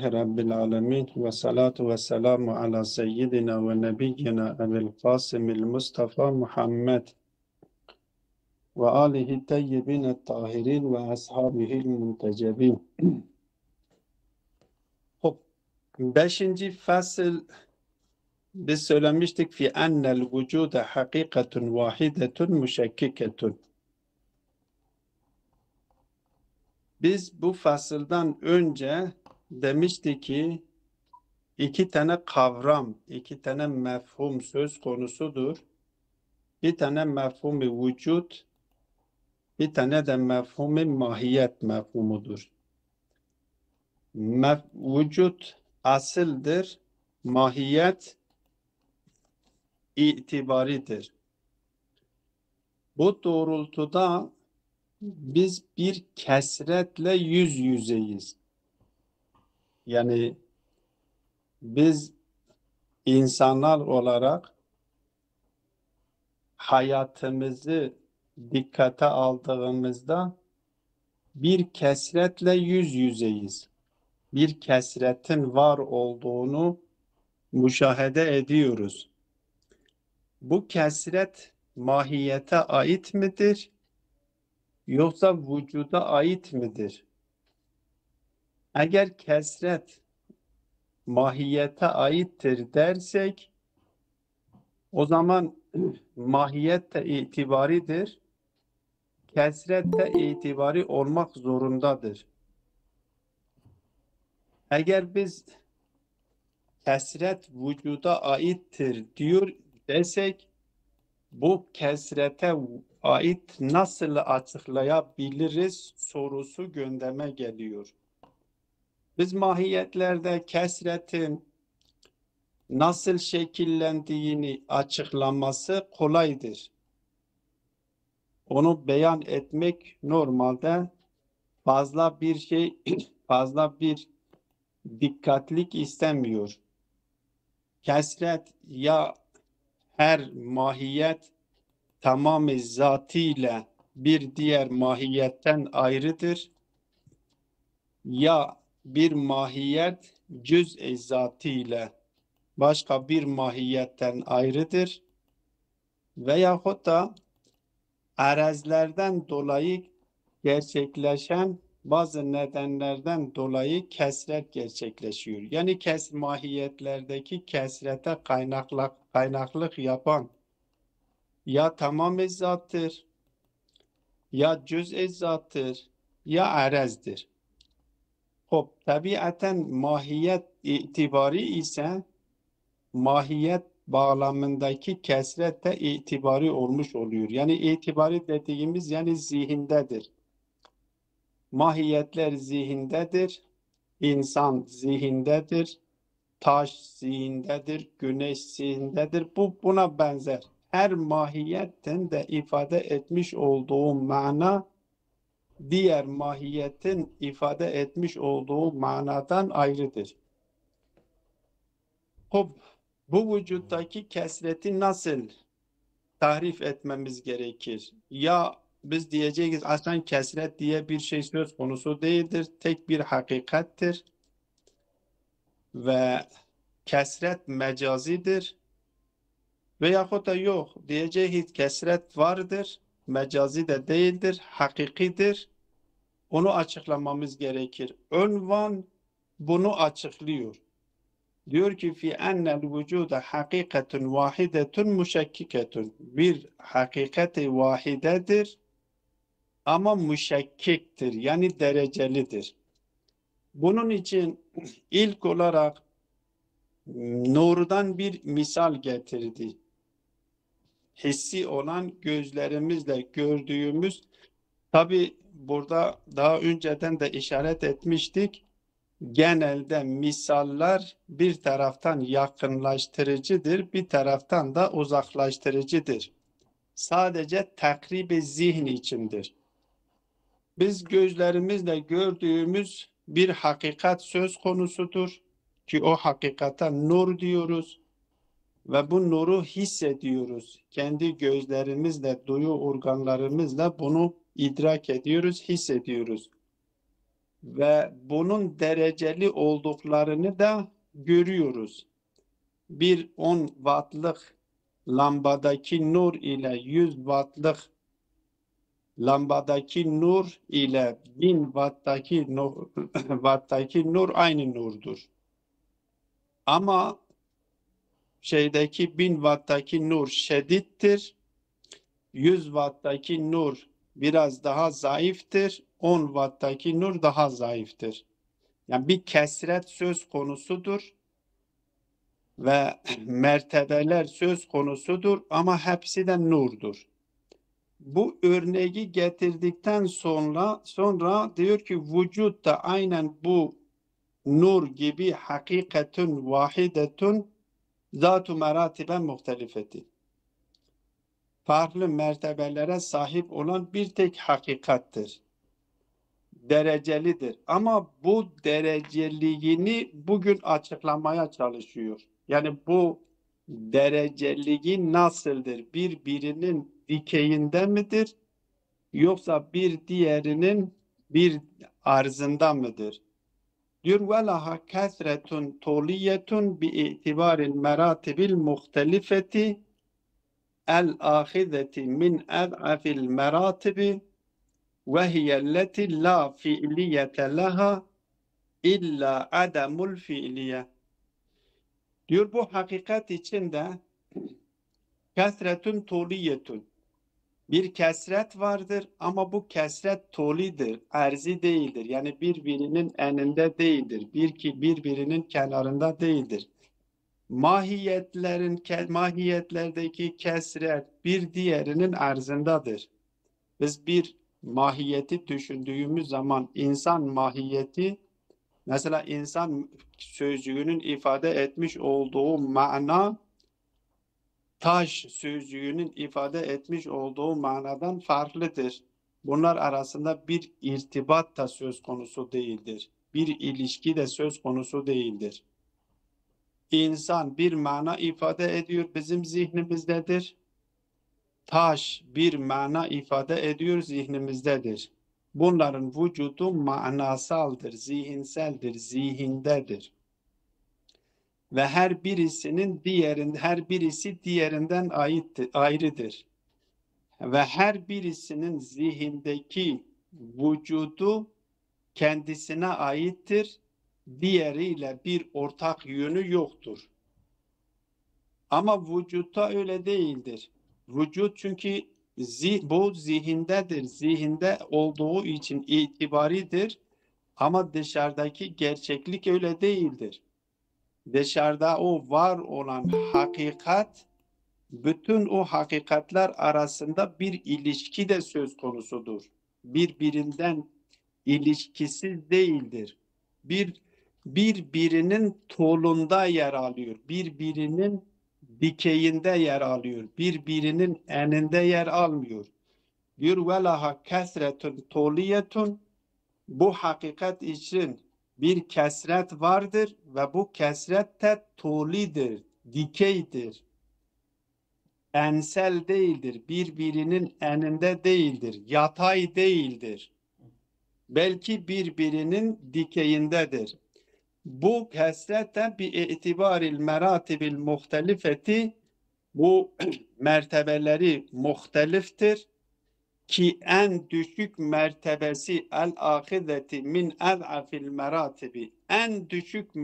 Elhamdülillahi Rabbil alemin ve salatu ve selamu ala seyyidina ve nebiyyina Ebil Kasımil Mustafa Muhammed ve alihi teyyibin tahirin ve ashabihil muntecebin. Hop. Beşinci fasıl biz söylemiştik fi ennel vücude hakikatun vahidetun müşekkiketun. Biz bu fasıldan önce demiştik ki İki tane kavram, iki tane mefhum söz konusudur. Bir tane mefhum-i vücut, bir tane de mefhum-i mahiyet mefhumudur. Vücut asıldır, mahiyet itibaridir. Bu doğrultuda biz bir kesretle yüz yüzeyiz. Yani biz insanlar olarak hayatımızı dikkate aldığımızda bir kesretle yüz yüzeyiz. Bir kesretin var olduğunu müşahede ediyoruz. Bu kesret mahiyete ait midir? Yoksa vücuda ait midir? Eğer kesret mahiyete aittir dersek, o zaman mahiyet de itibaridir. Kesret de itibari olmak zorundadır. Eğer biz kesret vücuda aittir diyor desek, bu kesrete ait nasıl açıklayabiliriz sorusu gündeme geliyor. Biz mahiyetlerde kesretin nasıl şekillendiğini açıklaması kolaydır. Onu beyan etmek normalde fazla bir dikkatlik istemiyor. Kesret ya her mahiyet tamamı zatıyla bir diğer mahiyetten ayrıdır, ya bir mahiyet cüz-i zatıyla başka bir mahiyetten ayrıdır veyahut da arazlerden dolayı gerçekleşen bazı nedenlerden dolayı kesret gerçekleşiyor. Yani mahiyetlerdeki kesrete kaynaklık yapan ya tamam zattır, ya cüz-i zattır, ya arazdır. Hop, tabiaten mahiyet itibari ise mahiyet bağlamındaki kesret de itibari olmuş oluyor. Yani itibari dediğimiz yani zihindedir. Mahiyetler zihindedir, insan zihindedir, taş zihindedir, güneş zihindedir. Bu buna benzer. Her mahiyetten de ifade etmiş olduğu mana diğer mahiyetin ifade etmiş olduğu manadan ayrıdır. Hop, bu vücuttaki kesreti nasıl tahrif etmemiz gerekir? Ya biz diyeceğiz aslında kesret diye bir şey söz konusu değildir. Tek bir hakikattir. Ve kesret mecazidir. Veyahut da yok diyeceğiz kesret vardır. Mecazi de değildir. Hakikidir. Onu açıklamamız gerekir. Önvan bunu açıklıyor. Diyor ki fi ennel vücuda hakikatun vahidetun müşekkiketun. Bir hakikati vahidedir ama müşekkiktir. Yani derecelidir. Bunun için ilk olarak nurdan bir misal getirdi. Hissi olan gözlerimizle gördüğümüz, tabi burada daha önceden de işaret etmiştik. Genelde misaller bir taraftan yakınlaştırıcıdır, bir taraftan da uzaklaştırıcıdır. Sadece takribi zihin içindir. Biz gözlerimizle gördüğümüz bir hakikat söz konusudur ki o hakikata nur diyoruz ve bu nuru hissediyoruz. Kendi gözlerimizle, duyu organlarımızla bunu idrak ediyoruz, hissediyoruz. ve bunun dereceli olduklarını da görüyoruz. Bir 10 wattlık lambadaki nur ile 100 wattlık lambadaki nur ile 1000 wattaki nur aynı nurdur. Ama 1000 wattaki nur şedittir. 100 wattaki nur biraz daha zayıftır. 10 wattaki nur daha zayıftır. Yani bir kesret söz konusudur ve mertebeler söz konusudur ama hepsi de nurdur. Bu örneği getirdikten sonra diyor ki vücut da aynen bu nur gibi hakikatun vahidetun zat-ı meratibe muhtelifeti. Farklı mertebelere sahip olan bir tek hakikattir. Derecelidir. Ama bu dereceliğini bugün açıklamaya çalışıyor. Yani bu dereceliği nasıldır? Birbirinin dikeyinde midir? Yoksa bir diğerinin bir arzında mıdır? Diyor velaha kesretun toliyetun bi itibaril meratibil muhtelifeti el ahideti min ed'afil meratibi ve hiyelleti la fiiliyete leha illa ademul fiiliye. Diyor bu hakikat içinde kesretun toliyetun bir kesret vardır ama bu kesret tolidir, erzi değildir. Yani birbirinin eninde değildir. Birbirinin kenarında değildir. Mahiyetlerdeki kesret bir diğerinin erzındadır. Biz bir mahiyeti düşündüğümüz zaman insan mahiyeti, mesela insan sözcüğünün ifade etmiş olduğu mana taş sözcüğünün ifade etmiş olduğu manadan farklıdır. Bunlar arasında bir irtibat da söz konusu değildir. Bir ilişki de söz konusu değildir. İnsan bir mana ifade ediyor, bizim zihnimizdedir. Taş bir mana ifade ediyor, zihnimizdedir. Bunların vücudu manasaldır, zihinseldir, zihindedir. Ve her birisi diğerinden ayrıdır. Ve her birisinin zihindeki vücudu kendisine aittir. Diğeriyle bir ortak yönü yoktur. Ama vücutta öyle değildir. Vücut çünkü bu zihindedir. Zihinde olduğu için itibaridir. Ama dışarıdaki gerçeklik öyle değildir. Dışarıda o var olan hakikat, bütün o hakikatler arasında bir ilişki de söz konusudur. Birbirinden ilişkisiz değildir. Birbirinin tolunda yer alıyor. Birbirinin dikeyinde yer alıyor. Birbirinin eninde yer almıyor. Diyor velaha kesretun toliyetun, bu hakikat için bir kesret vardır ve bu kesret de tolidir, dikeydir. Ensel değildir, birbirinin eninde değildir, yatay değildir. Belki birbirinin dikeyindedir. Bu kesret de bir itibaril meratibil muhtelifeti, bu mertebeleri muhteliftir ki en düşük mertebesi el ahideti min ez'afil meratibi, en düşük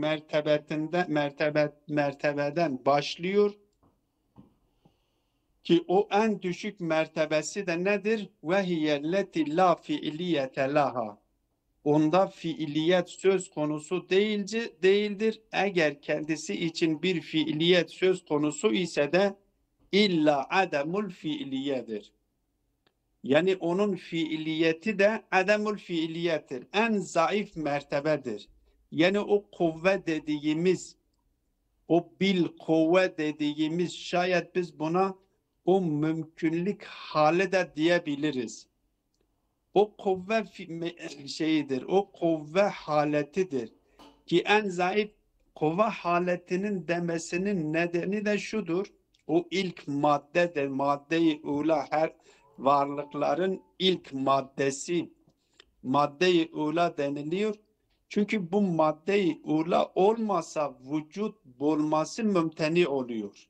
mertebeden başlıyor ki o en düşük mertebesi de nedir? Ve hiyelleti la fiiliyete laha. Onda fiiliyet söz konusu değildir. Eğer kendisi için bir fiiliyet söz konusu ise de illa ademul fiiliyedir. Yani onun fiiliyeti de ademul fiiliyettir. En zayıf mertebedir. Yani o kuvve dediğimiz, o bil kuvve dediğimiz, şayet biz buna o mümkünlük hali de diyebiliriz. O kuvve şeyidir, o kuvve haletidir. Ki en zayıf kuvve haletinin demesinin nedeni de şudur. O ilk maddedir, madde-i ula, her varlıkların ilk maddesi. madde-i ula deniliyor. Çünkü bu madde-i ula olmasa vücut bulması mümteni oluyor.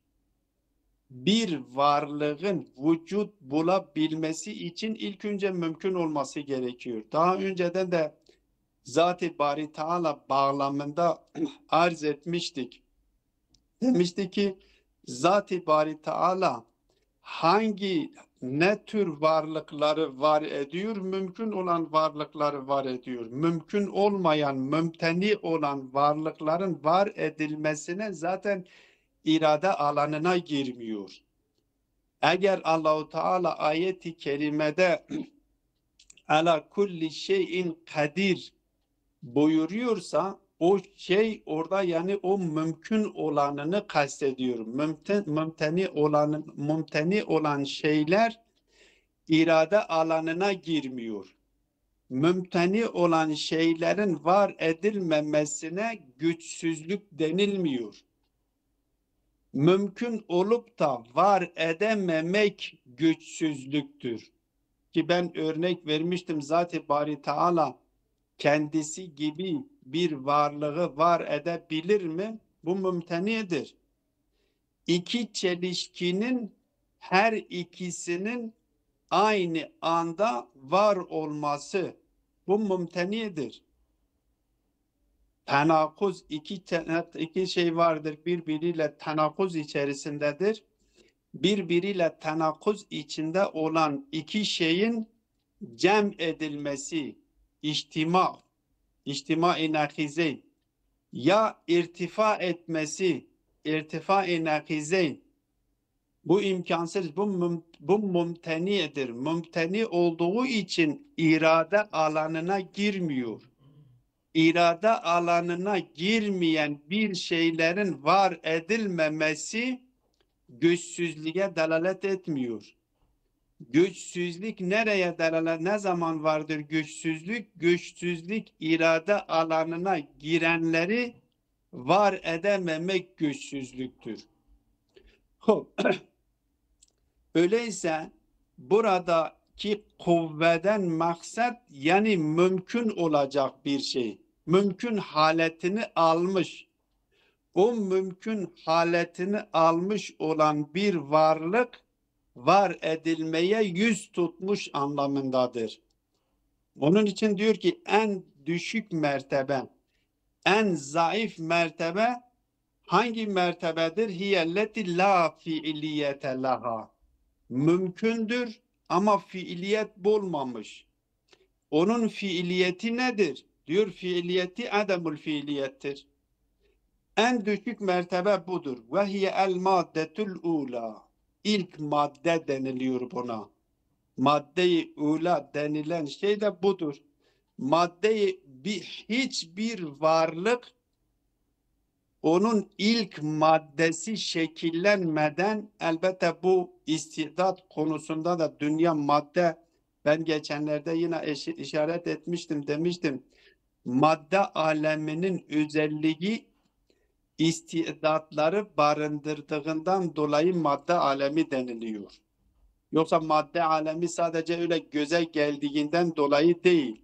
Bir varlığın vücut bulabilmesi için ilk önce mümkün olması gerekiyor. Daha önceden de Zat-ı Bari Teala bağlamında arz etmiştik. Demişti ki Zat-ı Bari Teala ne tür varlıkları var ediyor? Mümkün olan varlıkları var ediyor. Mümkün olmayan, mümteni olan varlıkların var edilmesine zaten irade alanına girmiyor. Eğer Allahu Teala ayeti kerimede ala kulli şeyin kadir buyuruyorsa o şey orada yani o mümkün olanını kastediyor. Mümteni olan şeyler irade alanına girmiyor. Mümteni olan şeylerin var edilmemesine güçsüzlük denilmiyor. Mümkün olup da var edememek güçsüzlüktür. Ki ben örnek vermiştim, Zat-ı Bari Teala kendisi gibi bir varlığı var edebilir mi? Bu mümtenidir. İki çelişkinin her ikisinin aynı anda var olması bu mümtenidir. Tenakuz iki şey vardır, birbiriyle tenakuz içerisindedir. Birbiriyle tenakuz içinde olan iki şeyin cem edilmesi, içtima-i nakizeyn ya irtifa etmesi, irtifa-i nakizeyn bu imkansız, bu mümtenidir. Mümteni olduğu için irade alanına girmiyor. İrade alanına girmeyen bir şeylerin var edilmemesi güçsüzlüğe delalet etmiyor. Güçsüzlük nereye delalet, ne zaman vardır güçsüzlük? Güçsüzlük irade alanına girenleri var edememek güçsüzlüktür. Öyleyse buradaki kuvveden maksat yani mümkün olacak bir şey. Mümkün haletini almış. O mümkün haletini almış olan bir varlık var edilmeye yüz tutmuş anlamındadır. Onun için diyor ki en düşük mertebe, en zayıf mertebe hangi mertebedir? Hiyelleti la fiiliyete laha. Mümkündür ama fiiliyet bulmamış. Onun fiiliyeti nedir? Diyor fiiliyeti ademul fiiliyettir. En düşük mertebe budur. Ve hiye el maddetul ula. İlk madde deniliyor buna. Madde-i ula denilen şey de budur. Hiçbir varlık onun ilk maddesi şekillenmeden, elbette bu istidat konusunda da dünya madde, ben geçenlerde yine işaret etmiştim, demiştim. Madde aleminin özelliği istidatları barındırdığından dolayı madde alemi deniliyor. Yoksa madde alemi sadece öyle göze geldiğinden dolayı değil.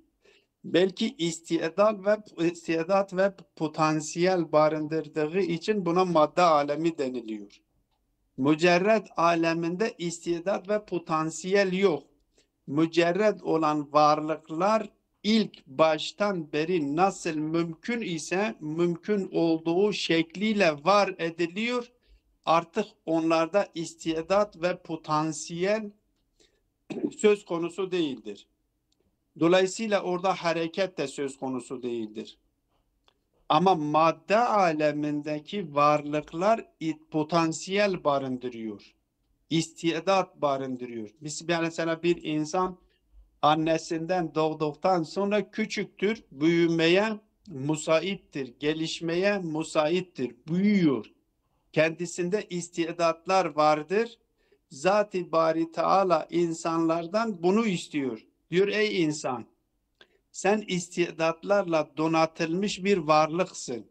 Belki istidat ve potansiyel barındırdığı için buna madde alemi deniliyor. Mücerred aleminde istidat ve potansiyel yok. Mücerred olan varlıklar ilk baştan beri nasıl mümkün ise mümkün olduğu şekliyle var ediliyor. Artık onlarda istidat ve potansiyel söz konusu değildir. Dolayısıyla orada hareket de söz konusu değildir. Ama madde alemindeki varlıklar potansiyel barındırıyor. İstidat barındırıyor. Mesela bir insan annesinden doğduktan sonra küçüktür, büyümeye müsaittir, gelişmeye müsaittir, büyüyor. Kendisinde istidatlar vardır. Zat-ı Bari Teala insanlardan bunu istiyor. Diyor ey insan, sen istidatlarla donatılmış bir varlıksın.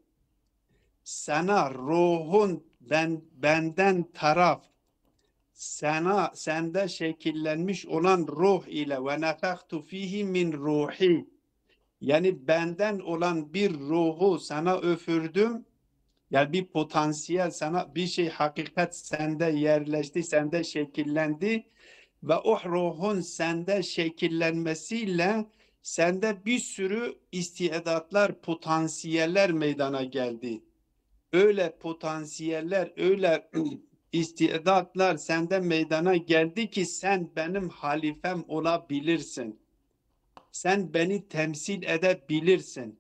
Sana ruhun benden taraf, sende şekillenmiş olan ruh ile ve nefektu fihi min ruhi, yani benden olan bir ruhu sana öfürdüm. Yani bir potansiyel, sana bir şey, hakikat sende yerleşti, sende şekillendi ve o ruhun sende şekillenmesiyle sende bir sürü istidatlar, potansiyeller meydana geldi. Öyle potansiyeller, öyle istidatlar sende meydana geldi ki sen benim halifem olabilirsin. Sen beni temsil edebilirsin.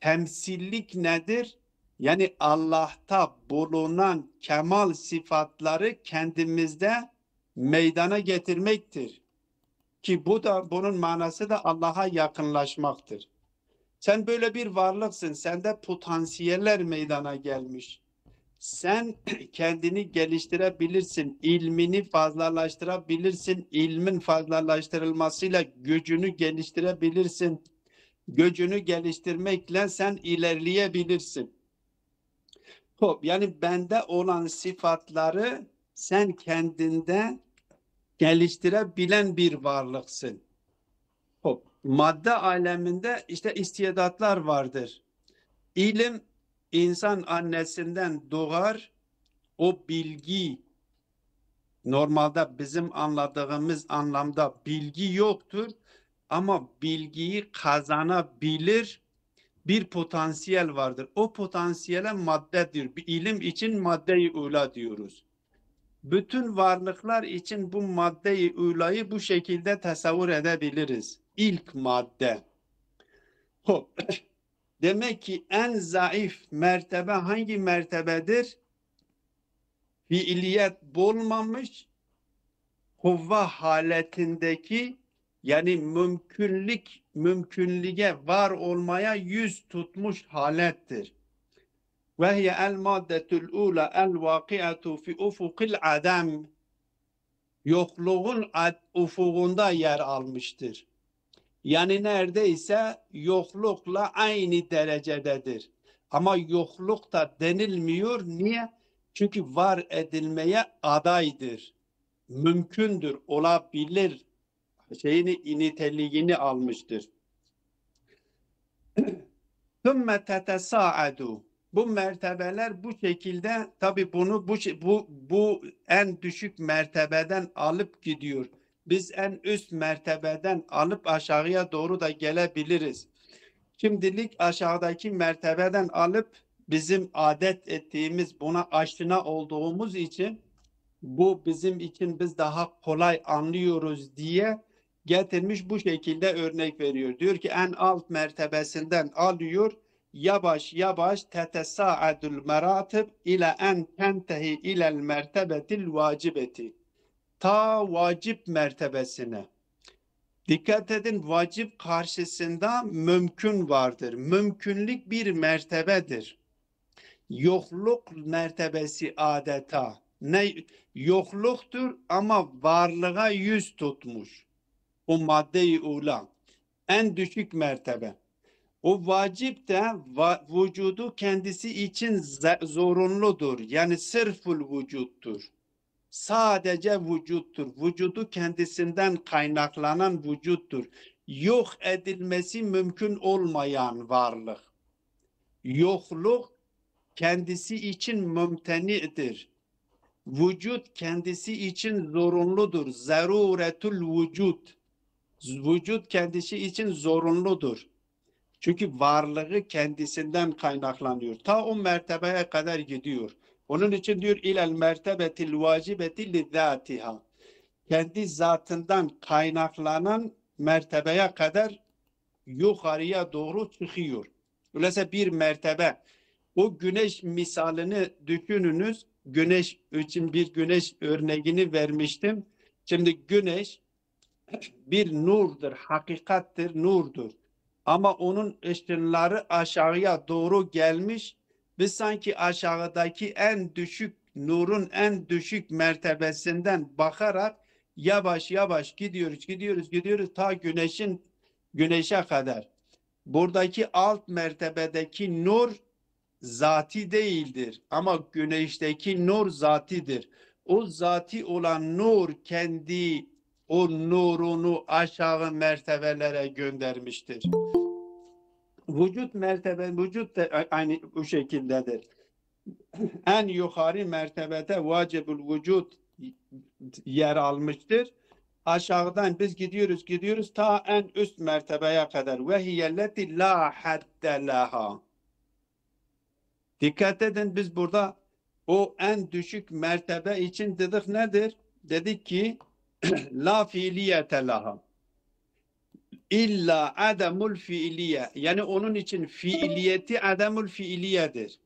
Temsillik nedir? Yani Allah'ta bulunan kemal sıfatları kendimizde meydana getirmektir. Ki bunun manası da Allah'a yakınlaşmaktır. Sen böyle bir varlıksın. Sende potansiyeller meydana gelmiş. Sen kendini geliştirebilirsin. İlmini fazlalaştırabilirsin. İlmin fazlalaştırılmasıyla gücünü geliştirebilirsin. Gücünü geliştirmekle sen ilerleyebilirsin. Yani bende olan sıfatları sen kendinde geliştirebilen bir varlıksın. Madde aleminde işte istidatlar vardır. İlim insan annesinden doğar. O bilgi, normalde bizim anladığımız anlamda bilgi yoktur. Ama bilgiyi kazanabilir bir potansiyel vardır. O potansiyele maddedir. Bir ilim için madde-i ula diyoruz. Bütün varlıklar için bu madde-i ulayı bu şekilde tasavvur edebiliriz. İlk madde. Demek ki en zayıf mertebe hangi mertebedir? Fiiliyet bulmamış, kuvve haletindeki, yani mümkünlüğe var olmaya yüz tutmuş halettir. Ve hiye el maddetul ula el vakiatu fi ufukil adam, yokluğun ufuğunda yer almıştır. Yani neredeyse yoklukla aynı derecededir. Ama yokluk da denilmiyor. Niye? Çünkü var edilmeye adaydır. Mümkündür, olabilir niteliğini almıştır. ثُمَّ تَتَسَاعَدُوا. Bu mertebeler bu şekilde, tabi bunu bu en düşük mertebeden alıp gidiyor. Biz en üst mertebeden alıp aşağıya doğru da gelebiliriz. Şimdilik aşağıdaki mertebeden alıp bizim adet ettiğimiz, buna aşina olduğumuz için, bu bizim için biz daha kolay anlıyoruz diye getirmiş, bu şekilde örnek veriyor. Diyor ki en alt mertebesinden alıyor, yavaş yavaş tetesa'adul meratib ile en tentehi ilel mertebetil vacibeti, ta vacip mertebesine. Dikkat edin, vacip karşısında mümkün vardır. Mümkünlük bir mertebedir. Yokluk mertebesi adeta ne yokluktur ama varlığa yüz tutmuş. O madde-i ula en düşük mertebe. O vacip de vücudu kendisi için zorunludur. Yani sırful vücuttur. Sadece vücuttur. Vücudu kendisinden kaynaklanan vücuttur. Yok edilmesi mümkün olmayan varlık. Yokluk kendisi için mümtenidir. Vücut kendisi için zorunludur. Zaruretul vücut. Vücut kendisi için zorunludur. Çünkü varlığı kendisinden kaynaklanıyor. Ta o mertebeye kadar gidiyor. Onun için diyor ilel mertebetil vacibeti lizzatiha. Kendi zatından kaynaklanan mertebeye kadar yukarıya doğru çıkıyor. Öyleyse bir mertebe, o güneş misalini düşününüz. Güneş için bir güneş örneğini vermiştim. Şimdi güneş bir nurdur, hakikattir, nurdur. Ama onun ışınları aşağıya doğru gelmiş. Biz sanki aşağıdaki en düşük, nurun en düşük mertebesinden bakarak yavaş yavaş gidiyoruz ta güneşe kadar. Buradaki alt mertebedeki nur zati değildir ama güneşteki nur zatidir. o zati olan nur kendi o nurunu aşağı mertebelere göndermiştir. Vücut mertebe, vücut da aynı bu şekildedir. En yukarı mertebede vacibül vücut yer almıştır. Aşağıdan biz gidiyoruz ta en üst mertebeye kadar. Ve hiyelleti la hadde laha. Dikkat edin, biz burada o en düşük mertebe için dedik nedir? Dedik ki la fiiliyete laha. İlla ademul fiiliye. Yani onun için fiiliyeti ademul fiiliyedir.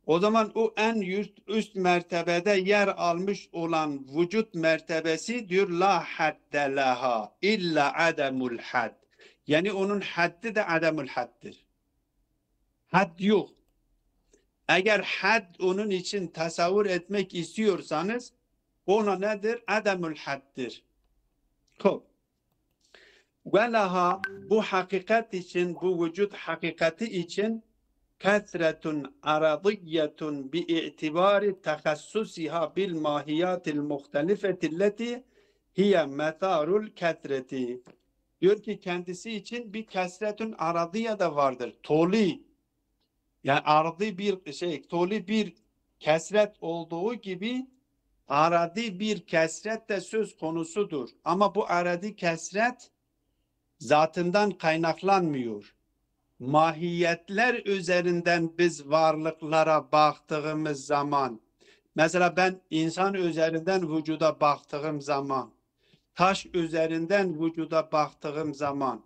O zaman o en üst mertebede yer almış olan vücut mertebesi diyor la hadde laha illa ademul had. Yani onun haddi de ademul haddir. Had yok. Eğer had onun için tasavvur etmek istiyorsanız ona nedir? Ademul haddir. Çok. Ve laha, bu hakikat için, bu vücut hakikati için kesretun aradiyetun bi'itibari tehassusiha bil mahiyatil muhtelifetilleti hiye metharul kesreti. Diyor ki kendisi için bir kesretun aradiye de vardır. Toli, yani aradi bir şey, toli bir kesret olduğu gibi aradi bir kesret de söz konusudur. Ama bu aradi kesret zatından kaynaklanmıyor. Mahiyetler üzerinden biz varlıklara baktığımız zaman, mesela ben insan üzerinden vücuda baktığım zaman, taş üzerinden vücuda baktığım zaman,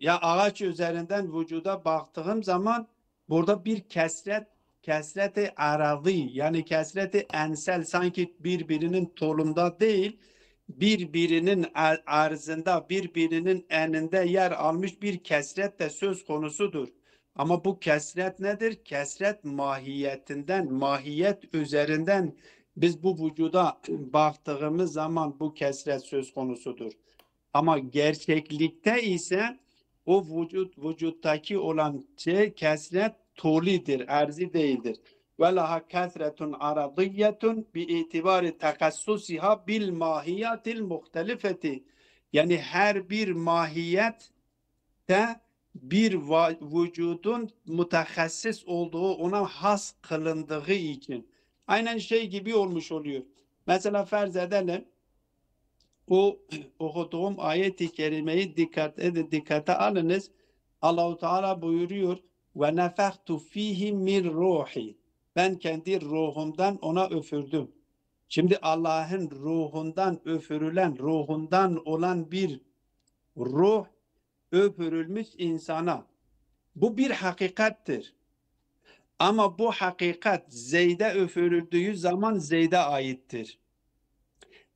ya ağaç üzerinden vücuda baktığım zaman burada bir kesreti arazi, yani kesreti ensel, sanki birbirinin tolunda değil, birbirinin arzında, birbirinin eninde yer almış bir kesret de söz konusudur. Ama bu kesret nedir? Kesret mahiyetinden, mahiyet üzerinden biz bu vücuda baktığımız zaman bu kesret söz konusudur. Ama gerçeklikte ise o vücuttaki olan şey kesret tulidir, erzi değildir. Ve laha kesretun aradiyetun bi itibari takassusiha bil mahiyatil muhtelifeti. Yani her bir mahiyette bir vücudun mütehassıs olduğu, ona has kılındığı için. Aynen şey gibi olmuş oluyor. Mesela farz edelim, o okuduğum ayet-i kerimeyi dikkate alınız. Allah-u Teala buyuruyor ve nefektu fihi min ruhi. Ben kendi ruhumdan ona üfürdüm. Şimdi Allah'ın ruhundan üfürülen, ruhundan olan bir ruh üfürülmüş insana. Bu bir hakikattir. Ama bu hakikat Zeyd'e üfürüldüğü zaman Zeyd'e aittir.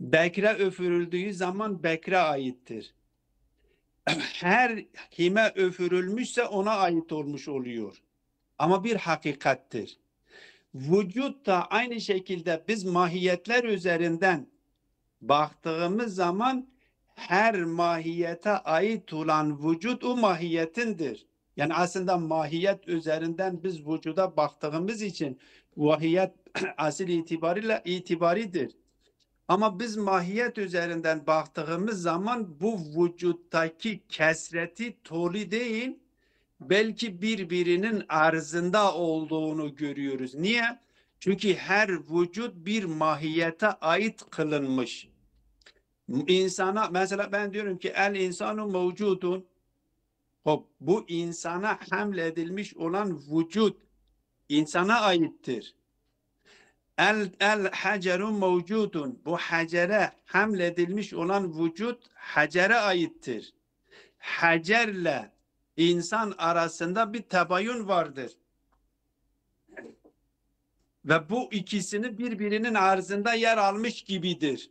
Bekre üfürüldüğü zaman Bekre aittir. Her kime üfürülmüşse ona ait olmuş oluyor. Ama bir hakikattir. Vücut da aynı şekilde biz mahiyetler üzerinden baktığımız zaman her mahiyete ait olan vücut o mahiyetindir. Yani aslında mahiyet üzerinden biz vücuda baktığımız için vahiyet asıl itibariyle itibaridir. Ama biz mahiyet üzerinden baktığımız zaman bu vücuttaki kesreti toli değil, belki birbirinin arzında olduğunu görüyoruz. Niye? Çünkü her vücut bir mahiyete ait kılınmış. İnsana mesela ben diyorum ki el insanu mevcudun. Bu insana hamledilmiş olan vücut insana aittir. El hacerun mevcudun. Bu hacere hamledilmiş olan vücut hacere aittir. Hacerle insan arasında bir tebayün vardır. Ve bu ikisini birbirinin arzında yer almış gibidir.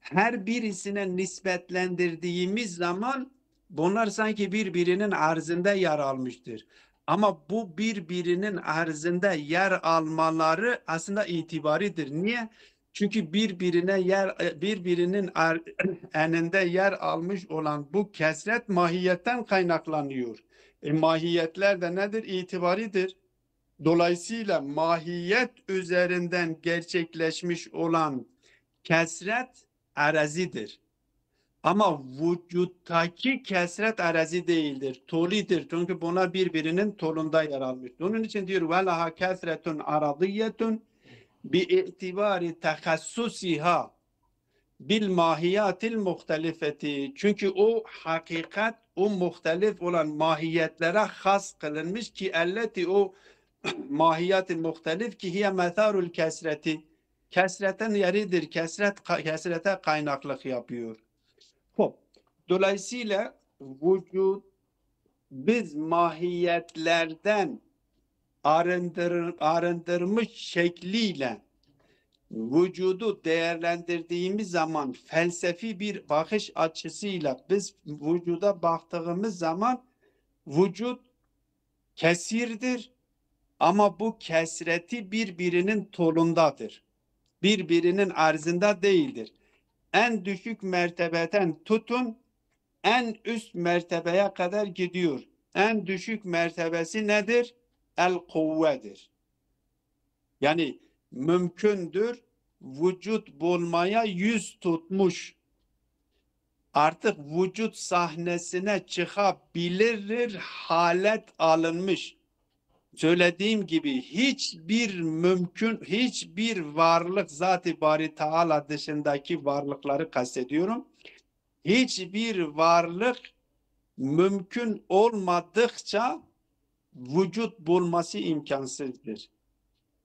Her birisine nispetlendirdiğimiz zaman bunlar sanki birbirinin arzında yer almıştır. Ama bu birbirinin arzında yer almaları aslında itibaridir. Niye? Çünkü birbirinin eninde yer almış olan bu kesret mahiyetten kaynaklanıyor. Mahiyetler de nedir? İtibaridir. Dolayısıyla mahiyet üzerinden gerçekleşmiş olan kesret arazidir. Ama vücuttaki kesret arazi değildir. Tolidir. Çünkü bunlar birbirinin tolunda yer almış. Onun için diyor velaha kesretun aradiyetun bi itibari tehassusiha bil mahiyatil muhtelifeti. Çünkü o hakikat o muhtelif olan mahiyetlere has kılınmış ki elleti o mahiyat-ı muhtelif ki hiye metharul kesreti. Kesretin yeridir. Kesrete kaynaklık yapıyor. Hop. Dolayısıyla vücut biz mahiyetlerden arındırmış şekliyle vücudu değerlendirdiğimiz zaman felsefi bir bakış açısıyla biz vücuda baktığımız zaman vücut kesirdir ama bu kesreti birbirinin tolundadır. Birbirinin arzında değildir. En düşük mertebeden tutun en üst mertebeye kadar gidiyor. En düşük mertebesi nedir? El kuvvedir. Yani mümkündür vücut bulmaya yüz tutmuş. Artık vücut sahnesine çıkabilir halet alınmış. Söylediğim gibi hiçbir varlık Zat-ı Bari Teala dışındaki varlıkları kastediyorum. Hiçbir varlık mümkün olmadıkça vücut bulması imkansızdır.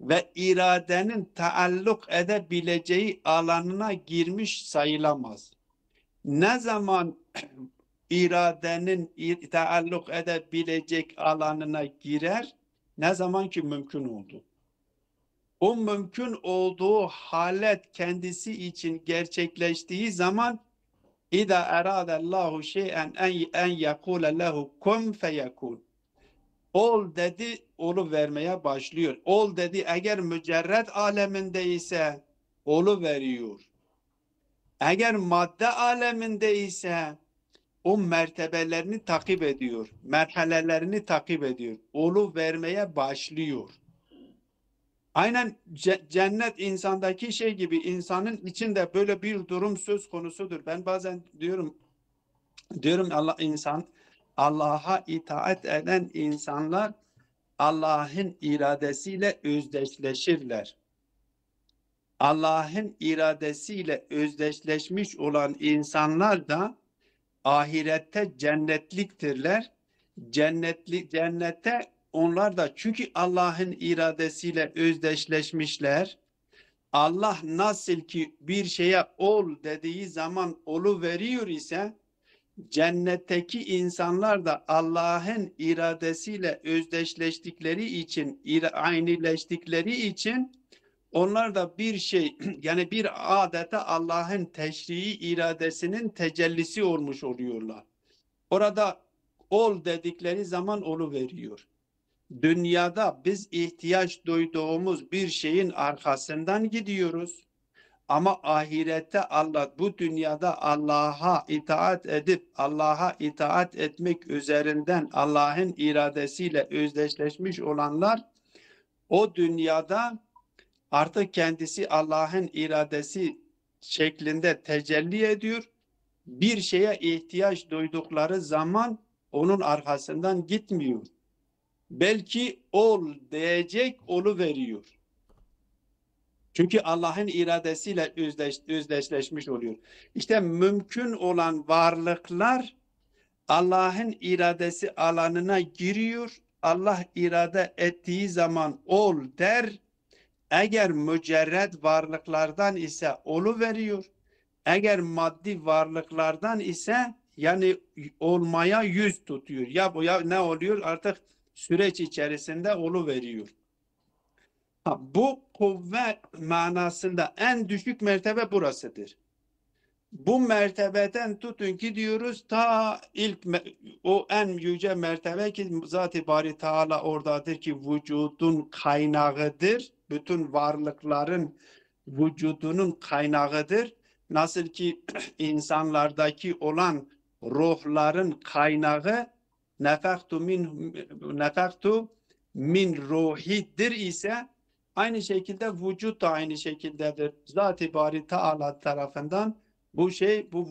Ve iradenin taalluk edebileceği alanına girmiş sayılamaz. Ne zaman iradenin taalluk edebilecek alanına girer? Ne zaman ki mümkün oldu. O mümkün olduğu halet kendisi için gerçekleştiği zaman İza eradallahu şey'en en yekule lehu kun feyekun. Ol dedi, olu vermeye başlıyor. Ol dedi, eğer mücerred aleminde ise olu veriyor. Eğer madde aleminde ise o mertebelerini takip ediyor. Merhalelerini takip ediyor. Olu vermeye başlıyor. Aynen cennet insandaki şey gibi insanın içinde böyle bir durum söz konusudur. Ben bazen diyorum Allah'a itaat eden insanlar Allah'ın iradesiyle özdeşleşirler. Allah'ın iradesiyle özdeşleşmiş olan insanlar da ahirette cennetliktirler. Cennete onlar da çünkü Allah'ın iradesiyle özdeşleşmişler. Allah nasıl ki bir şeye ol dediği zaman olu veriyor ise cennetteki insanlar da Allah'ın iradesiyle özdeşleştikleri için, aynıleştikleri için onlar da bir şey yani bir adeta Allah'ın teşrii iradesinin tecellisi olmuş oluyorlar. Orada ol dedikleri zaman olu veriyor. Dünyada biz ihtiyaç duyduğumuz bir şeyin arkasından gidiyoruz. Ama ahirette bu dünyada Allah'a itaat etmek üzerinden Allah'ın iradesiyle özdeşleşmiş olanlar o dünyada artık kendisi Allah'ın iradesi şeklinde tecelli ediyor. Bir şeye ihtiyaç duydukları zaman onun arkasından gitmiyor. Belki ol diyecek, olu veriyor. Çünkü Allah'ın iradesiyle özdeşleşmiş oluyor. İşte mümkün olan varlıklar Allah'ın iradesi alanına giriyor. Allah irade ettiği zaman ol der. Eğer mücerred varlıklardan ise olu veriyor. Eğer maddi varlıklardan ise yani olmaya yüz tutuyor. Ya ne oluyor? Artık süreç içerisinde olu veriyor. Bu kuvvet manasında en düşük mertebe burasıdır. Bu mertebeden tutun ki diyoruz ta ilk o en yüce mertebe ki Zat-ı Bari Teala oradadır ki vücudun kaynağıdır. Bütün varlıkların vücudunun kaynağıdır. Nasıl ki insanlardaki olan ruhların kaynağı nefektu min ruhidir ise aynı şekilde vücut da aynı şekildedir. Zat-ı Bari Teala tarafından bu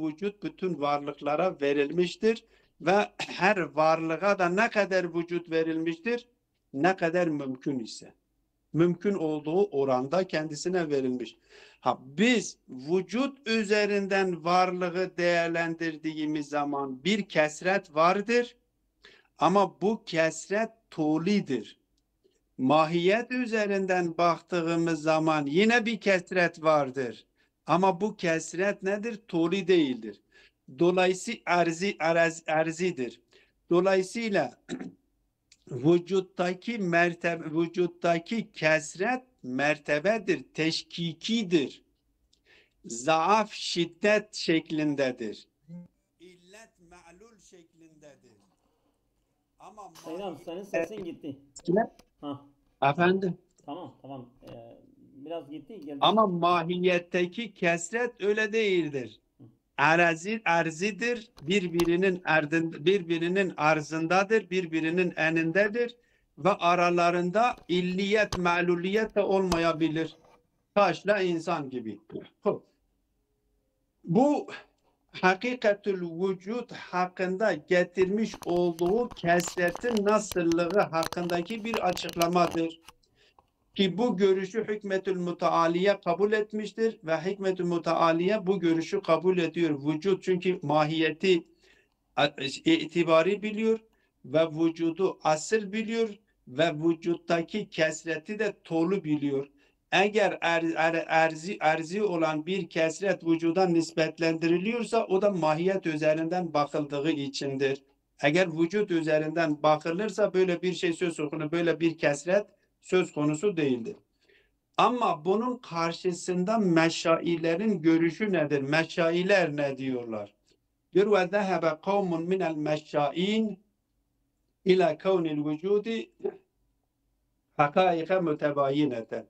vücut bütün varlıklara verilmiştir ve her varlığa da ne kadar vücut verilmiştir? Ne kadar mümkün ise. Mümkün olduğu oranda kendisine verilmiş. Biz vücut üzerinden varlığı değerlendirdiğimiz zaman bir kesret vardır ama bu kesret tulidir. Mahiyet üzerinden baktığımız zaman yine bir kesret vardır. Ama bu kesret nedir? Tuli değildir. Dolayısıyla erzidir. Dolayısıyla vücuttaki kesret mertebedir, teşkikidir. Zaaf şiddet şeklindedir. İllet ma'lul şeklindedir. Ama Sayın senin sesin gitti. Ha, efendim. tamam. Biraz gitti, geldi. Ama mahiyetteki kesret öyle değildir. Erzidir, birbirinin arzındadır, birbirinin enindedir ve aralarında illiyet, ma'luliyet de olmayabilir. Taşla insan gibi. Bu hakikatül vücut hakkında getirmiş olduğu kesretin nasıllığı hakkındaki bir açıklamadır. Ki bu görüşü Hikmetül Mütealiye kabul etmiştir ve Hikmetül Mütealiye bu görüşü kabul ediyor. Vücut çünkü mahiyeti itibari biliyor ve vücudu asıl biliyor ve vücuttaki kesreti de tolu biliyor. Eğer erzi olan bir kesret vücuda nispetlendiriliyorsa o da mahiyet üzerinden bakıldığı içindir. Eğer vücut üzerinden bakılırsa böyle bir şey söz konusu, böyle bir kesret söz konusu değildir. Ama bunun karşısında meşailerin görüşü nedir? Meşailer ne diyorlar? Diyor ve zehebe kavmun minel meşain ila kavnil vücudi hakaike mütebayineten.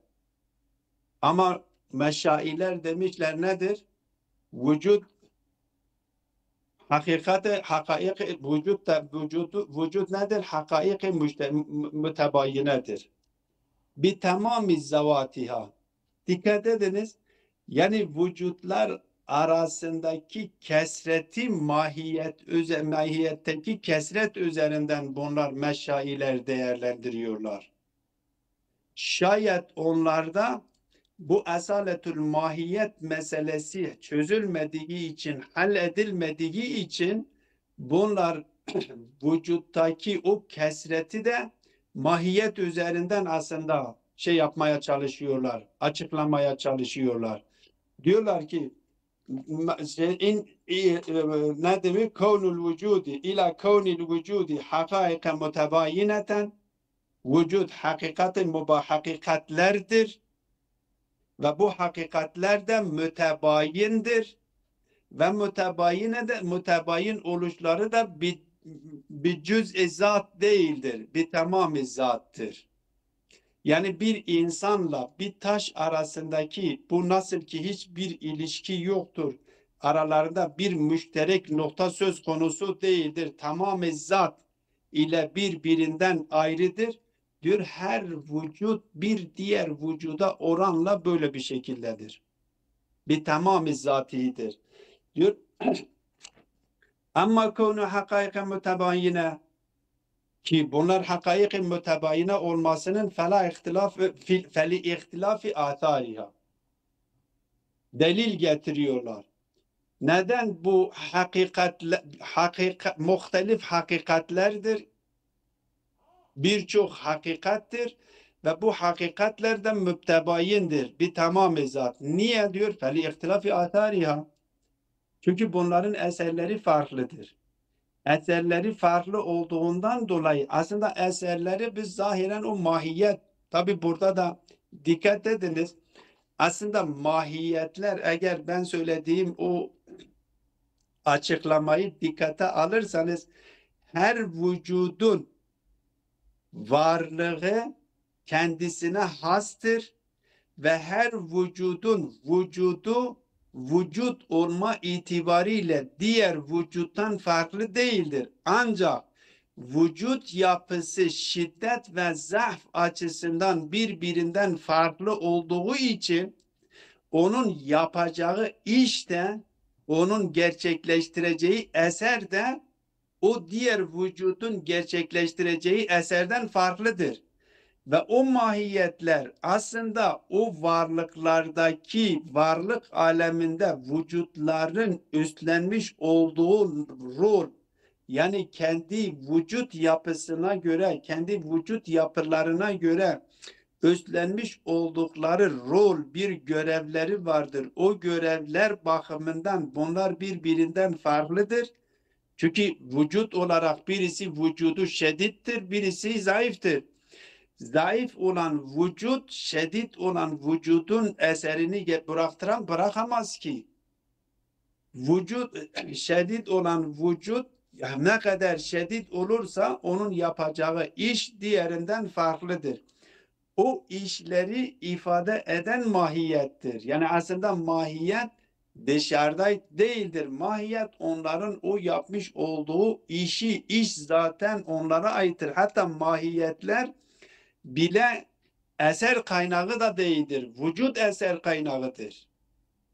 Ama meşailer demişler nedir? Vücut vücut nedir? Hakaike mütebayinedir. Bir tamamı zavatiha. Dikkat ediniz. Yani vücutlar arasındaki kesreti mahiyetteki kesret üzerinden bunlar meşailer değerlendiriyorlar. Şayet onlarda bu esaletül mahiyet meselesi çözülmediği için, halledilmediği için bunlar vücuttaki o kesreti de mahiyet üzerinden aslında yapmaya çalışıyorlar, açıklamaya çalışıyorlar. Diyorlar ki ne demek? Kavnul vücudi ila kavnil vücudi hakaike mutebayineten, vücut hakikatlerdir ve bu hakikatler de mütebayindir ve mütebayin oluşları da bir cüz-i zat değildir, bir tamam-ı zattır. Yani bir insanla bir taş arasındaki bu nasıl ki hiçbir ilişki yoktur. Aralarında bir müşterek nokta söz konusu değildir. Tamam-ı zat ile birbirinden ayrıdır. Diyor her vücut bir diğer vücuda oranla böyle bir şekildedir. Bir tamam-ı zatidir. Diyor ama konu hakaike mütebayine ki bunlar hakaik-i mütebayine olmasının feli ihtilafi atariha. Delil getiriyorlar. Neden bu muhtelif hakikatlerdir? Birçok hakikattir ve bu hakikatlerden mütebayindir. Bir tamam-ı zat. Niye diyor? Feli ihtilafi atariha. Çünkü bunların eserleri farklıdır. Eserleri farklı olduğundan dolayı aslında eserleri biz zahiren o mahiyet, tabi burada da dikkat ediniz, aslında mahiyetler eğer ben söylediğim o açıklamayı dikkate alırsanız her vücudun varlığı kendisine hastır ve her vücudun vücut olma itibariyle diğer vücuttan farklı değildir. Ancak vücut yapısı şiddet ve zaaf açısından birbirinden farklı olduğu için onun yapacağı iş de, onun gerçekleştireceği eser de o diğer vücudun gerçekleştireceği eserden farklıdır. Ve o mahiyetler aslında o varlıklardaki varlık aleminde vücutların üstlenmiş olduğu rol, yani kendi vücut yapısına göre, kendi vücut yapılarına göre üstlenmiş oldukları rol, bir görevleri vardır. O görevler bakımından bunlar birbirinden farklıdır. Çünkü vücut olarak birisi vücudu şedittir, birisi zayıftır. Zayıf olan vücut, şiddet olan vücudun eserini bırakamaz ki. Vücut, şiddet olan vücut ne kadar şiddet olursa onun yapacağı iş diğerinden farklıdır. O işleri ifade eden mahiyettir. Yani aslında mahiyet dışarıda değildir. Mahiyet onların o yapmış olduğu iş zaten onlara aittir. Hatta mahiyetler bile eser kaynağı da değildir. Vücut eser kaynağıdır.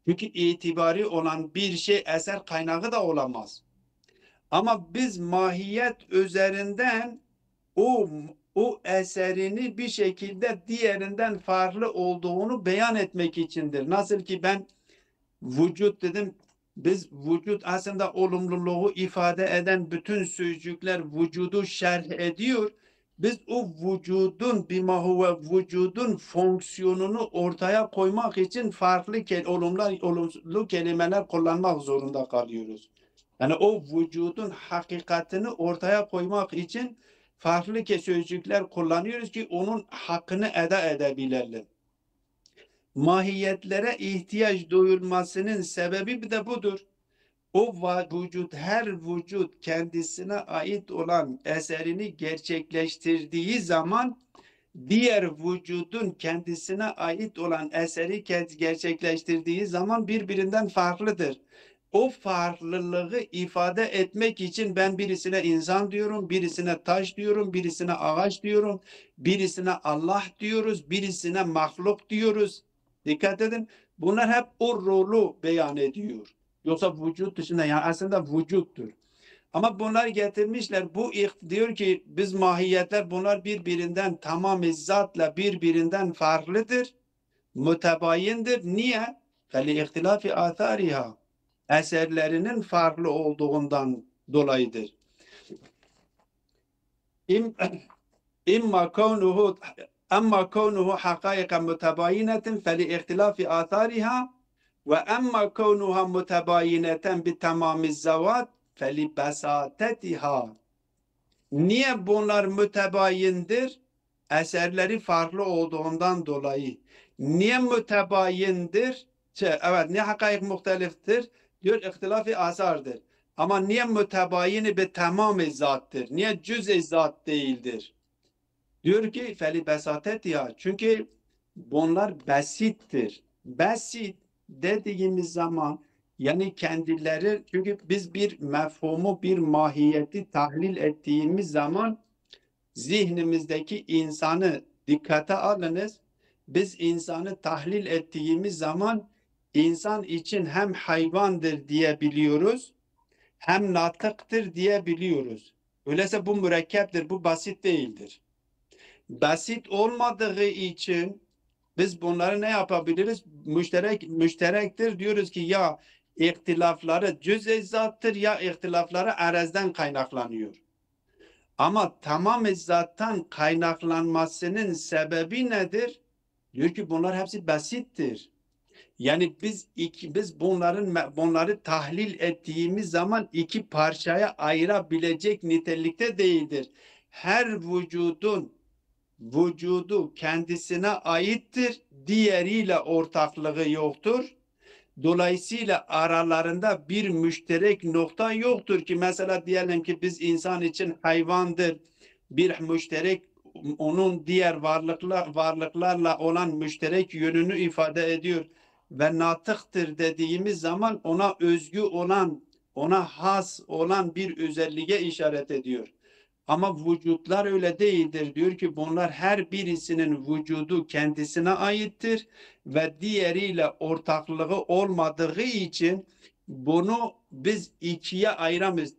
Çünkü itibari olan bir şey eser kaynağı da olamaz. Ama biz mahiyet üzerinden o eserini bir şekilde diğerinden farklı olduğunu beyan etmek içindir. Nasıl ki ben vücut dedim, biz vücut aslında olumluluğu ifade eden bütün sözcükler vücudu şerh ediyor. Biz o vücudun vücudun fonksiyonunu ortaya koymak için farklı olumlu kelimeler kullanmak zorunda kalıyoruz. Yani o vücudun hakikatini ortaya koymak için farklı sözcükler kullanıyoruz ki onun hakkını eda edebilelim. Mahiyetlere ihtiyaç duyulmasının sebebi de budur. O vücut, her vücut kendisine ait olan eserini gerçekleştirdiği zaman diğer vücudun kendisine ait olan eseri gerçekleştirdiği zaman birbirinden farklıdır. O farklılığı ifade etmek için ben birisine insan diyorum, birisine taş diyorum, birisine ağaç diyorum, birisine Allah diyoruz, birisine mahluk diyoruz. Dikkat edin, bunlar hep o rolü beyan ediyor. Yoksa vücut dışında, yani aslında vücuttur. Ama bunlar getirmişler. Bu diyor ki biz mahiyetler bunlar birbirinden tamam zatla birbirinden farklıdır. Mütebayindir. Niye? فَلِاِخْتِلَافِ آثَارِهَا eserlerinin farklı olduğundan dolayıdır. İmma kavnuhu amma kavnuhu hakaiken mütebayineten feliihtilafi athariha ve emma kavnuha mütebayineten bi tamamiz zevat feli besatetiha. Niye bunlar mütebayindir? Eserleri farklı olduğundan dolayı. Niye mütebayindir? Evet, niye hakaik muhteliftir? Diyor ihtilafi asardır. Ama niye mütebayini bir tamam zattır? Niye cüz zat değildir? Diyor ki feli besatet ya. Çünkü bunlar basittir. Basit dediğimiz zaman yani kendileri, çünkü biz bir mefhumu, bir mahiyeti tahlil ettiğimiz zaman zihnimizdeki insanı dikkate alınız. Biz insanı tahlil ettiğimiz zaman insan için hem hayvandır diyebiliyoruz, hem natıktır diyebiliyoruz. Öyleyse bu mürekkeptir, bu basit değildir. Basit olmadığı için biz bunları ne yapabiliriz? Müşterektir diyoruz ki ya ihtilafları cüz-i zattır ya ihtilafları arezden kaynaklanıyor. Ama tamam zattan kaynaklanmasının sebebi nedir? Diyor ki bunlar hepsi basittir. Yani biz bunları tahlil ettiğimiz zaman iki parçaya ayırabilecek nitelikte değildir. Her vücudu kendisine aittir, diğeriyle ortaklığı yoktur. Dolayısıyla aralarında bir müşterek nokta yoktur ki mesela diyelim ki biz insan için hayvandır, bir müşterek onun diğer varlıklarla olan müşterek yönünü ifade ediyor ve natıktır dediğimiz zaman ona özgü olan, ona has olan bir özelliğe işaret ediyor. Ama vücutlar öyle değildir. Diyor ki bunlar her birisinin vücudu kendisine aittir ve diğeriyle ortaklığı olmadığı için bunu biz ikiye ayıramayız.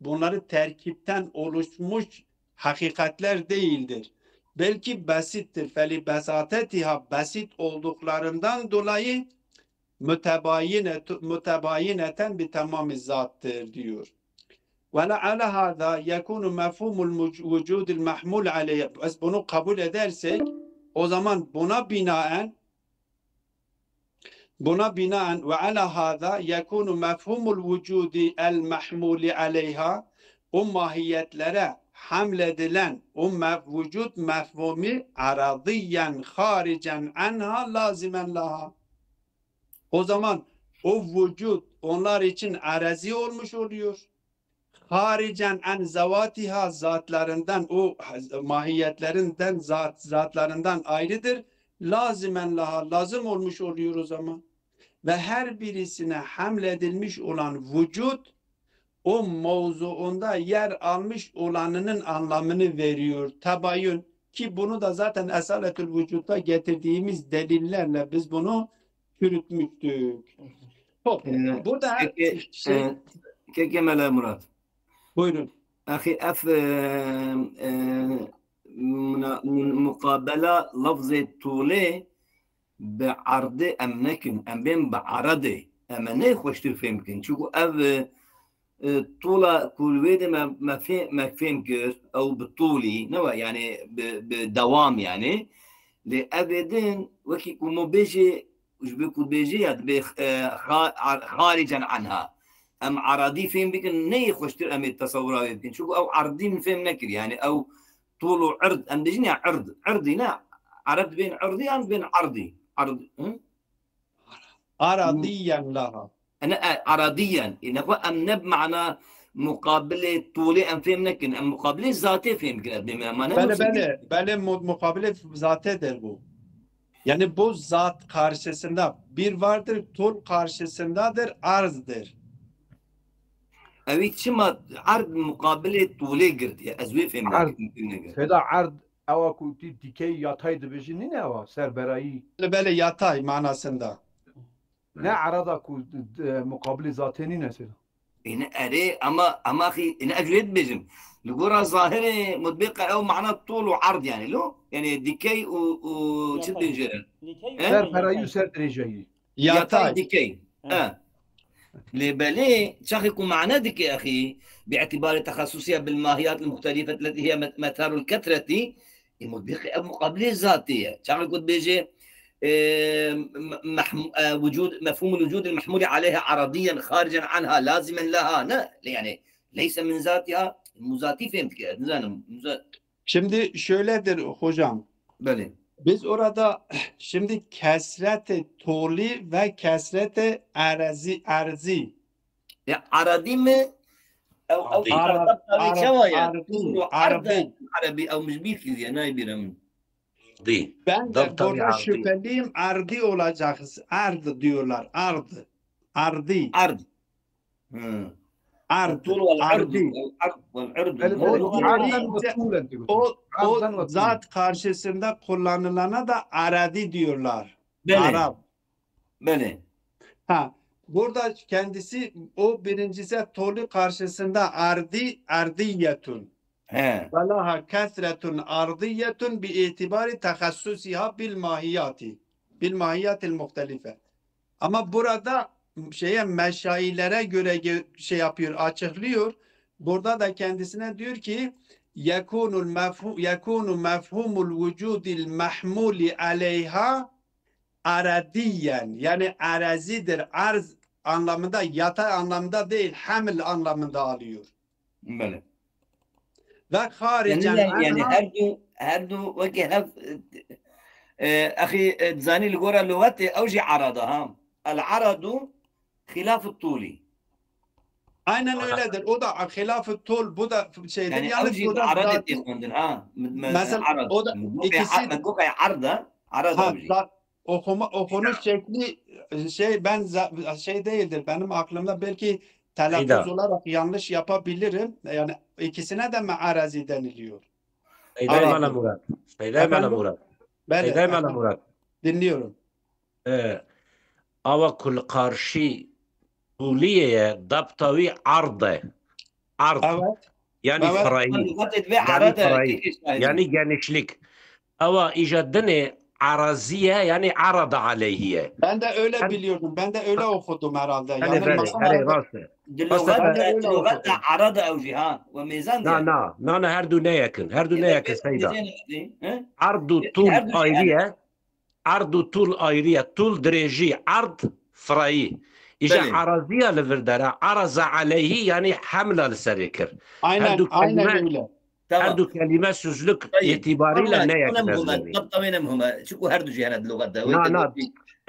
Bunları terkipten oluşmuş hakikatler değildir. Belki basittir. Feli besatetiha, basit olduklarından dolayı mütebayineten bir tamam zattır diyor. وَلَعَلَ هَذَا يَكُونُ مَفْهُمُ الْوُجُودِ الْمَحْمُولِ عَلَيْهِ. Biz bunu kabul edersek o zaman buna binaen ve ala hada yekunu mefhumul vücudi el mahmuli aleyha, o mahiyetlere hamledilen o vücut mefhumi aradiyen haricen anha lazimen laha. O zaman o vücut onlar için arazi olmuş oluyor. Haricen en zavatiha, zatlarından, o mahiyetlerinden, zatlarından ayrıdır. Lazimen laha, lazım olmuş oluyor o zaman. Ve her birisine hamledilmiş olan vücut o mevzuunda yer almış olanının anlamını veriyor. Tabayün, ki bunu da zaten esaletül vücutta getirdiğimiz delillerle biz bunu çürütmüştük. Burada Kemal Murat. Buyurun. أخي مقابلة لفظ طولي بعرض أم نكن أم بين بعرضه أما نخوش تفهمكن شو طولة كل ويد ما فهمكر أو بالطولي نوع يعني بدوام يعني لأبدين وكي كمو بيجي وش بيكون بيجي خارجا عنها ام عرضي فين بكن ني خوشتر ام التصورات يمكن شو او عرضي من فين نكر يعني او طول عرض ام دجني عرضي لا عرض بين عرضي ام بين عرضي عرض عرضيا لها انا عرضيا ان هو ام نب معنى مقابله طولي ام فين نكن ام مقابله ذاتي فين بما معنى Bele mukabele zatedir bu. Yani bu zat karşısında bir vardır, tul karşısındadır, arzdır. أبيت شما عرض مقابلة طولي قرد يا أزوي فهمنا عرض فدا عرض أو كنتي ديكي ياتاي دبجني ne أو سر براي Böyle yatay manasında. ne عرضا مقابل ذاتيني نسيل إن أري أما أخي إن أجريت بجم الجورة ظاهرة مطبقة أو معناه طول وعرض يعني لو يعني ديكي وشد الجرل سر براي وسر درجي ياتاي ديكي لبالي شاخكم معنا ديك يا أخي باعتبار تخصصها بالماهيات المختلفة التي هي مثار الكثرة المطبقة أو مقابلة ذاتية شاخكم بيجي وجود مفهوم الوجود المحمول عليها عرضيا خارجا عنها لازما لها لا يعني ليس من ذاتها مزاتي فهمت كده Şimdi şöyledir hocam. Böyle. Biz orada şimdi kesret-i tuli ve kesret-i arzi. Ya aradi mi? Arabi او مش بيركز يا نايبر Değil. Ben de burada şüpheliyim, ardi olacak. Ard diyorlar. Ardi. Ardi. Ard. Ardi. O zat karşısında kullanılana da aradi diyorlar. Arap. Böyle. Burada kendisi o birincisi toli karşısında ardiyetun. Velaha kesretun ardiyetun bi itibari tahassusiha bil mahiyatil muhtelife. Ama burada meşayilere göre yapıyor, açıklıyor. Burada da kendisine diyor ki yekunu mefhumul vücudil mahmuli aleyha aradiyen, yani arazidir, arz anlamında, yatay anlamda değil, hamil anlamında alıyor. Böyle. Ve haricen يعني هردو وكي هف أخي تزاني الجورة اللغات أوجي عرضها العرض خلاف الطولي. Aynen öyledir. O da hilaf-ı tol, bu da şeydir. Yani أوجي عرض يخوندن mesela o da ikisi مدقوقة عرض أوجي. Okunuş şekli ben değildir. Benim aklımda belki telaffuz Seyda. olarak yanlış yapabilirim. Yani ikisine de arazi deniliyor. Seyda'yı Arazi. mala Murat. Seyda'yı mala Efendim? Murat. Bele, Seyda'yı mala efendim. Murat. Dinliyorum. Ava kul karşı kuliyeye dabtavi ardı. Ard. Evet. Yani Evet. farayı. لغة Yani عرض farayı. Yani genişlik. Ava icadını araziye yani arada aleyhiye. Ben de öyle Ben- biliyordum. Ben de öyle okudum herhalde. Hele böyle. Yanılmasam Hele herhalde. rastı. اللغة لغة عرض أو جهان وميزان Na na. Na na her düne yakın. Her düne yakın Seyda. Ardu tul her düne ayrıye. Ardu tul ayrıye. Tul dereci ard farayı. İşte Beli. araziye leverdara. Araza aleyhi yani hamla serikir. Aynen, Her aynen kelime- öyle. Her dü kelime sözlük طيب. itibariyle ne yakın هم ezbeni? طبطبين هم شو هردو جهة اللغة ده Na na.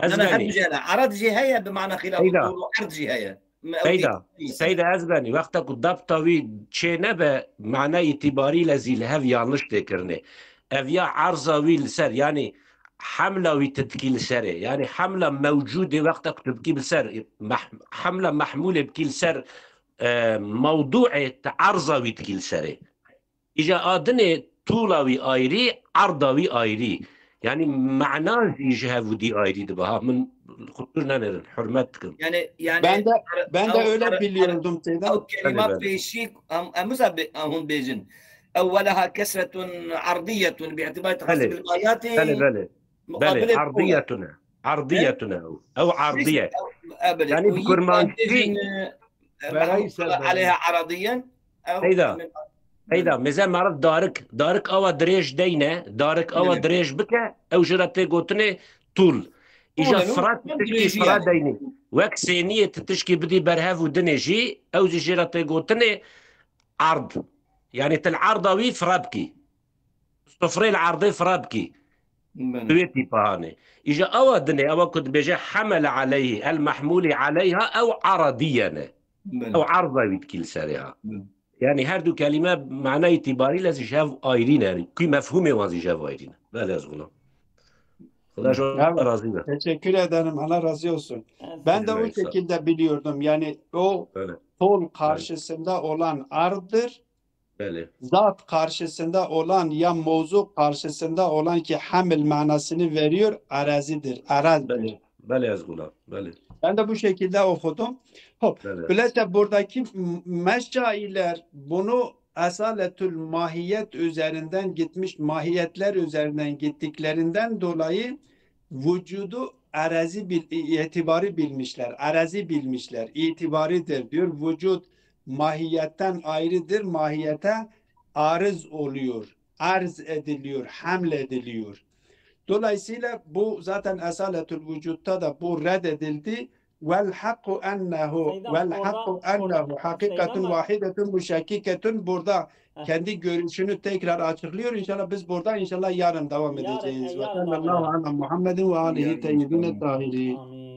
أنا هردو Ezbeni. جهة عرض جهة بمعنى خلاف Seyda. الطول وعرض جهة Seyda. Seyda ezbeni. Vakta ku dabtavi çene be mana itibariyle zilhev yanlış tekirne. Ev ya arza vil ser yani hamla ve tetkil sere. Yani hamla mevcude vakta ku tebkil ser. Hamla mahmule bkil ser موضوع عرضه ويتكيل سري إجا آدني طولوي آيري عرضوي آيري يعني معناه إجا ودي آيري دبها من خطورنا نرن حرمتكم يعني Ben de öyle biliyordum Seyda. أو كلمات بلي. في شيء هم بيجن أولها كسرة عرضية باعتبار تحسب بلي. الغايات بلي بلي مقابل بلي عرضيتنا أو عرضية يعني بكرمانشي عليها عرضيا أو هيدا مزال معرف دارك أو دريج دينا دارك أو بلي. دريج بك أو جراتي قوتني طول إجا طول، فرات نو تشكي دريج فرات يعني. ديني وك سينية تشكي بدي برهاف ودنيجي أو زي جراتي قوتني عرض يعني تالعرضوي فرابكي صفري العرضي فرابكي دويتي بهاني إجا أو دني أو كنت بيجي حمل عليه المحمول عليها أو عرضيا أو عرضوي بكل سريعة يعني هردو كلمة معنى اعتباري لازم جاف آيرين يعني كي مفهومي وازي جاف آيرين لا لازم خدا شو Evet. razıyım. Teşekkür ederim. Allah razı olsun. Ben de o Neyse. şekilde biliyordum. Yani o Öyle. tol karşısında olan ardır. Öyle. Zat karşısında olan ya mevzu karşısında olan ki hamil manasını veriyor. Arazidir. Arazdir. Böyle. Böyle yazgılar. Böyle. Ben de bu şekilde okudum. Hop. Böyle. Öyleyse buradaki meşailer bunu esaletül mahiyet üzerinden gitmiş, mahiyetler üzerinden gittiklerinden dolayı vücudu arazi itibarı bilmişler. Arazi bilmişler. İtibaridir diyor. Vücut mahiyetten ayrıdır. Mahiyete arız oluyor. Arz ediliyor. Hamlediliyor. Dolayısıyla bu zaten esaletül vücutta da bu reddedildi. Vel hakku ennehu Seyda, vel orada- hakku ennehu orada- hakikatun Seyda, vahidetun müşekkiketun burada Heh. kendi görüşünü tekrar açıklıyor. İnşallah biz burada inşallah yarın devam Yarın- edeceğiz. Ve yarın devam sallallahu edelim. ala Muhammedin ve alihi teyyibine tahirin. Amin.